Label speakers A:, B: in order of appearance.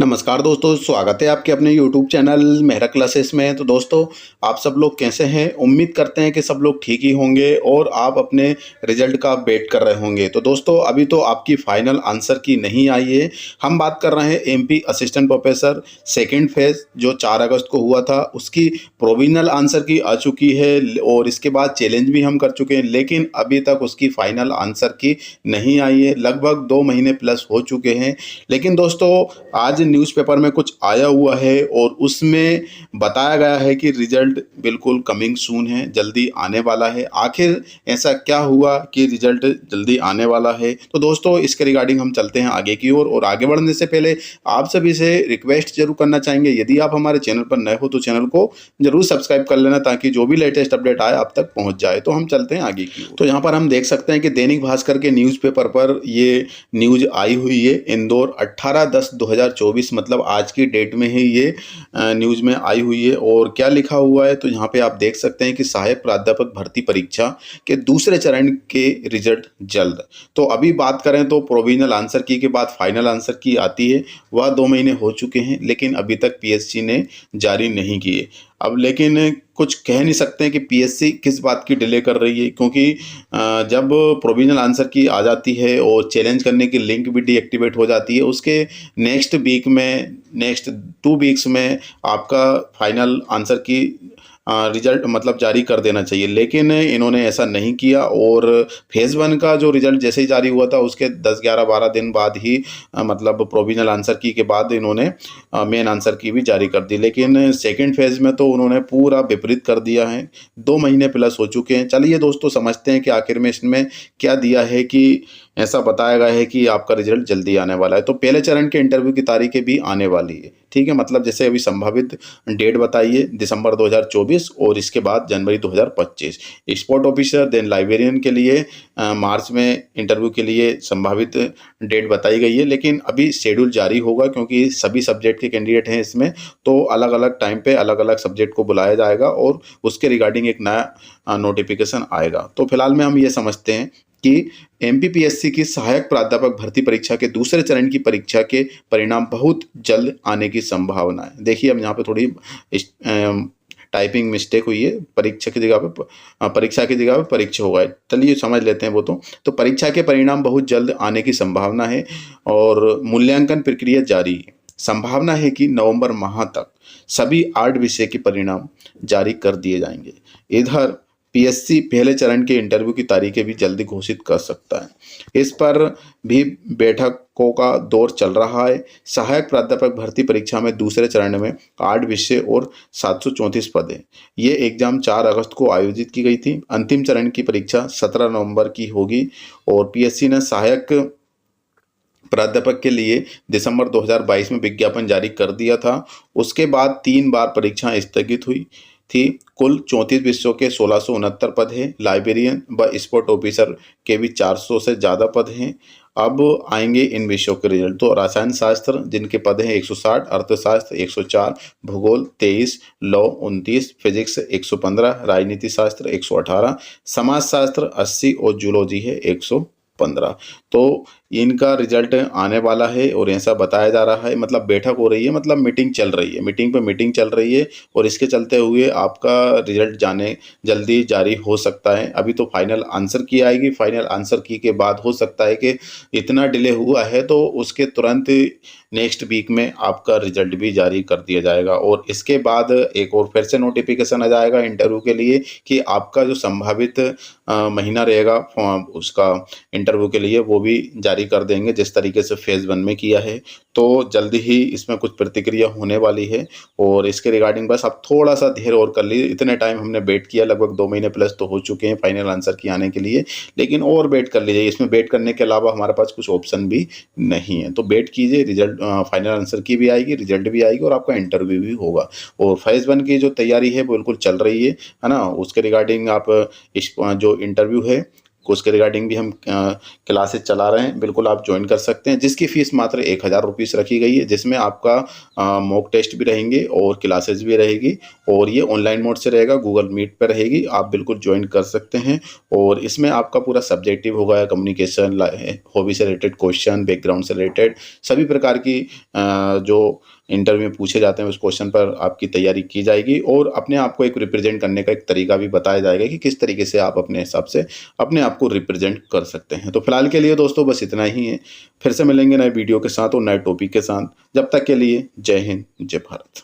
A: नमस्कार दोस्तों, स्वागत है आपके अपने यूट्यूब चैनल मेहरा क्लासेस में। तो दोस्तों, आप सब लोग कैसे हैं? उम्मीद करते हैं कि सब लोग ठीक ही होंगे और आप अपने रिजल्ट का वेट कर रहे होंगे। तो दोस्तों, अभी तो आपकी फाइनल आंसर की नहीं आई है। हम बात कर रहे हैं MP assistant professor second phase जो 4 अगस्त को हुआ था, उसकी प्रोविजनल आंसर की आ चुकी है और इसके बाद चैलेंज भी हम कर चुके हैं, लेकिन अभी तक उसकी फाइनल आंसर की नहीं आई है। लगभग 2 महीने प्लस हो चुके हैं। लेकिन दोस्तों, आज न्यूज़पेपर में कुछ आया हुआ है और उसमें बताया गया है कि रिजल्ट बिल्कुल कमिंग सून है, जल्दी आने वाला है। आखिर ऐसा क्या हुआ कि रिजल्ट जल्दी आने वाला है? तो दोस्तों, इसके रिगार्डिंग हम चलते हैं आगे की ओर और आगे बढ़ने से पहले आप सभी से रिक्वेस्ट जरूर करना चाहेंगे, यदि आप हमारे चैनल पर नए हो तो चैनल को जरूर सब्सक्राइब कर लेना ताकि जो भी लेटेस्ट अपडेट आए आप तक पहुंच जाए। तो हम चलते हैं आगे की ओर। तो यहाँ पर हम देख सकते हैं कि दैनिक भास्कर के न्यूज़पेपर पर ये न्यूज आई हुई है। इंदौर 18/10/2024 मतलब आज की डेट में ही ये न्यूज़ में आई हुई है। और क्या लिखा हुआ है तो यहाँ पे आप देख सकते हैं कि सहायक प्राध्यापक भर्ती परीक्षा के दूसरे चरण के रिजल्ट जल्द। तो अभी बात करें तो प्रोविजनल आंसर की के बाद फाइनल आंसर की आती है, वह 2 महीने हो चुके हैं, लेकिन अभी तक पीएससी ने जारी नहीं किए। अब लेकिन कुछ कह नहीं सकते हैं कि पीएससी किस बात की डिले कर रही है, क्योंकि जब प्रोविजनल आंसर की आ जाती है और चैलेंज करने की लिंक भी डीएक्टिवेट हो जाती है, उसके नेक्स्ट 2 वीक्स में आपका फाइनल आंसर की रिजल्ट मतलब जारी कर देना चाहिए। लेकिन इन्होंने ऐसा नहीं किया और फेज़ 1 का जो रिजल्ट जैसे ही जारी हुआ था उसके 10, 11, 12 दिन बाद ही मतलब प्रोविजनल आंसर की के बाद इन्होंने मेन आंसर की भी जारी कर दी। लेकिन सेकंड फेज़ में तो उन्होंने पूरा विपरीत कर दिया है। 2 महीने प्लस हो चुके हैं। चलिए दोस्तों, समझते हैं कि आखिर में इसमें क्या दिया है कि ऐसा बताया गया है कि आपका रिजल्ट जल्दी आने वाला है। तो पहले चरण के इंटरव्यू की तारीखें भी आने वाली है, ठीक है। मतलब जैसे अभी संभावित डेट बताइए दिसंबर 2024 और इसके बाद जनवरी 2025। स्पोर्ट ऑफिसर देन लाइब्रेरियन के लिए मार्च में इंटरव्यू के लिए संभावित डेट बताई गई है, लेकिन अभी शेड्यूल जारी होगा क्योंकि सभी सब्जेक्ट के कैंडिडेट हैं इसमें। तो अलग अलग टाइम पे अलग अलग सब्जेक्ट को बुलाया जाएगा और उसके रिगार्डिंग एक नया नोटिफिकेशन आएगा। तो फिलहाल में हम ये समझते हैं कि एमपीपीएससी की सहायक प्राध्यापक भर्ती परीक्षा के दूसरे चरण की परीक्षा के परिणाम बहुत जल्द आने की संभावना है। देखिए, अब यहाँ पे थोड़ी टाइपिंग मिस्टेक हुई है, परीक्षा की जगह पे परीक्षा होगा। चलिए समझ लेते हैं वो। तो परीक्षा के परिणाम बहुत जल्द आने की संभावना है और मूल्यांकन प्रक्रिया जारी है। संभावना है कि नवंबर माह तक सभी 8 विषय के परिणाम जारी कर दिए जाएंगे। इधर पीएससी पहले चरण के इंटरव्यू की तारीखें भी जल्दी घोषित कर सकता है। इस पर भी बैठकों का दौर चल रहा है। सहायक प्राध्यापक भर्ती परीक्षा में दूसरे चरण में 8 विषय और 734 पद हैं। ये एग्जाम 4 अगस्त को आयोजित की गई थी। अंतिम चरण की परीक्षा 17 नवंबर की होगी और पीएससी ने सहायक प्राध्यापक के लिए दिसंबर 2022 में विज्ञापन जारी कर दिया था। उसके बाद 3 बार परीक्षा स्थगित हुई थी। कुल 34 विषयों के 1669 पद हैं। लाइब्रेरियन व स्पोर्ट ऑफिसर के भी 400 से ज़्यादा पद हैं। अब आएंगे इन विषयों के रिजल्ट। तो रसायन शास्त्र जिनके पद हैं 160, अर्थशास्त्र 104, भूगोल 23, लॉ 29, फिजिक्स 115, राजनीति शास्त्र 118, समाजशास्त्र 80 और जूलॉजी है 115। तो इनका रिजल्ट आने वाला है और ऐसा बताया जा रहा है। मतलब बैठक हो रही है, मतलब मीटिंग चल रही है, मीटिंग पे मीटिंग चल रही है और इसके चलते हुए आपका रिजल्ट जल्दी जारी हो सकता है। अभी तो फाइनल आंसर की आएगी, फाइनल आंसर की के बाद हो सकता है कि इतना डिले हुआ है तो उसके तुरंत नेक्स्ट वीक में आपका रिजल्ट भी जारी कर दिया जाएगा और इसके बाद एक और फिर से नोटिफिकेशन आ जाएगा इंटरव्यू के लिए कि आपका जो संभावित महीना रहेगा उसका इंटरव्यू के लिए वो भी जारी कर देंगे, जिस तरीके से फेज़ 1 में किया है। तो जल्दी ही इसमें कुछ प्रतिक्रिया होने वाली है और इसके रिगार्डिंग बस आप थोड़ा सा धैर्य और कर लीजिए। इतने टाइम हमने वेट किया, लगभग 2 महीने प्लस तो हो चुके हैं फाइनल आंसर की आने के लिए, लेकिन और वेट कर लीजिए। इसमें वेट करने के अलावा हमारे पास कुछ ऑप्शन भी नहीं है। तो वेट कीजिए, रिजल्ट फाइनल आंसर की भी आएगी, रिजल्ट भी आएगी और आपका इंटरव्यू भी होगा। और फेज़ 1 की जो तैयारी है बिल्कुल चल रही है ना। उसके रिगार्डिंग आप इस जो इंटरव्यू है उसके रिगार्डिंग भी हम क्लासेस चला रहे हैं, बिल्कुल आप ज्वाइन कर सकते हैं, जिसकी फ़ीस मात्र 1000 रुपीज़ रखी गई है, जिसमें आपका मॉक टेस्ट भी रहेंगे और क्लासेस भी रहेगी, और ये ऑनलाइन मोड से रहेगा, गूगल मीट पे रहेगी, आप बिल्कुल ज्वाइन कर सकते हैं। और इसमें आपका पूरा सब्जेक्टिव होगा, कम्युनिकेशन, हॉबी से रिलेटेड क्वेश्चन, बैकग्राउंड से रिलेटेड सभी प्रकार की जो इंटरव्यू में पूछे जाते हैं उस क्वेश्चन पर आपकी तैयारी की जाएगी, और अपने आप को एक रिप्रेजेंट करने का एक तरीका भी बताया जाएगा कि किस तरीके से आप अपने हिसाब से अपने आप को रिप्रेजेंट कर सकते हैं। तो फिलहाल के लिए दोस्तों बस इतना ही है, फिर से मिलेंगे नए वीडियो के साथ और नए टॉपिक के साथ। जब तक के लिए जय हिंद, जय भारत।